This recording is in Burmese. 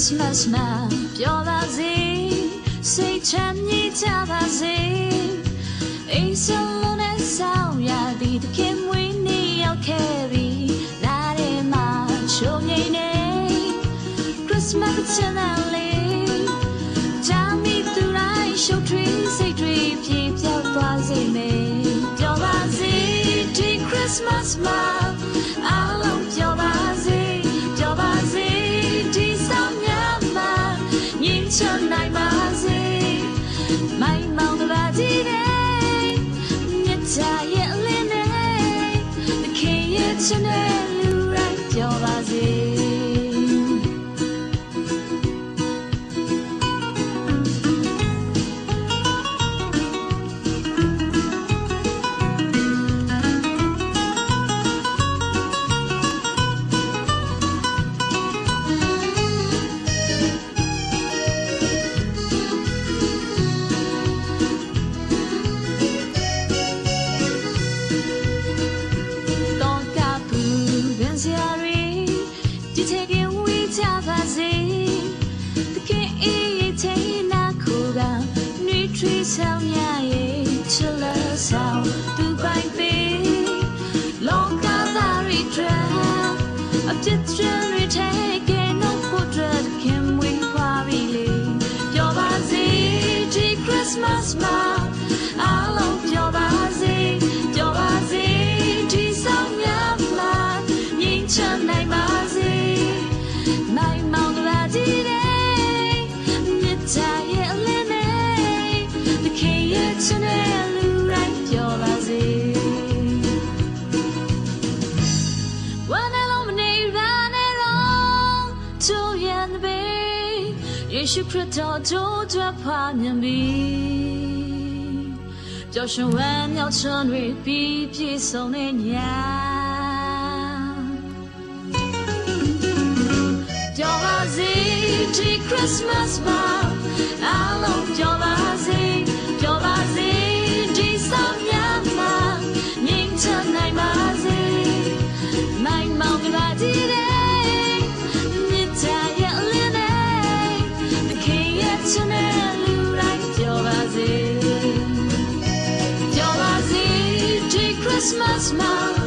Christmas မှာပြောပါစေစိတ်ချမ်းမြေ့ကြပါစေအိမ်ဆုံးလို့နဲ့ဆောင်ရသည်တခင်မွေးနေ့ရောက်ခဲ့ပြီလာတယ်မှာချုံငိမ့်နေ Christmas ချမ်းသာလေးဂျာမီသူတိုင်းရှုပ်ထွေးစိတ်တွေပြေပြောက်သွားစေမယ်ပြောပါစေဒီ Christmas မှာအားလုံးပြောပါစေပြောပါစေဒီဆောင်ရမှာငြိမ်းချမ်းနိုင်ပါစေမိုင်းမောင်ကပါကြည့်တယ်မြတ်ချရဲ့အလင်းနဲ့တခင်ရဲ့ချစ်တဲ့လူတိုင်းပြောပါစေဆောင်ရရဲ့ချစ်လက်ဆောင်သူပိုင်ပေးလောကသားရီထရအပြစ်ချင်ရီထဲကနှုတ်ဖို့တဲ့ခင်ဝေးခွာပြီလေပြောပါစေဒီ Christmas မှာအားလုံးပြောပါစေပြောပါစေဒီဆောင်ရမှာငြိမ်းချမ်းနိုင်ပါစေနိုင်မောင်ကလာကြည့်တယ်မြတ်ချရဲ့အလင်းချစ်တဲ့လူတိုင်းပြောပါစေဝမ်းနဲ့လုံးမနေပါနဲ့တော့ချိုးရန်ပေယေရှုခရစ်တော်ကြိုးကြွဖာမြင်ပြီကြောက်ရွံ့ဝမ်းမြောက်ချွန်တွေပြီးပြည့်စုံတဲ့ညပြောပါစေဒီ Christmas မှာအားလုံးပြောပါစေပြောပါစေဒီဆောင်ရမှာငြိမ်းချမ်းနိုင်ပါစေမိုင်းမောင်ကပါကြည့်တယ်မြစ်ချရဲ့အလင်းနဲ့တခင်ရဲ့ချစ်တဲ့လူတိုင်းပြောပါစေပြောပါစေဒီ Christmas မှာ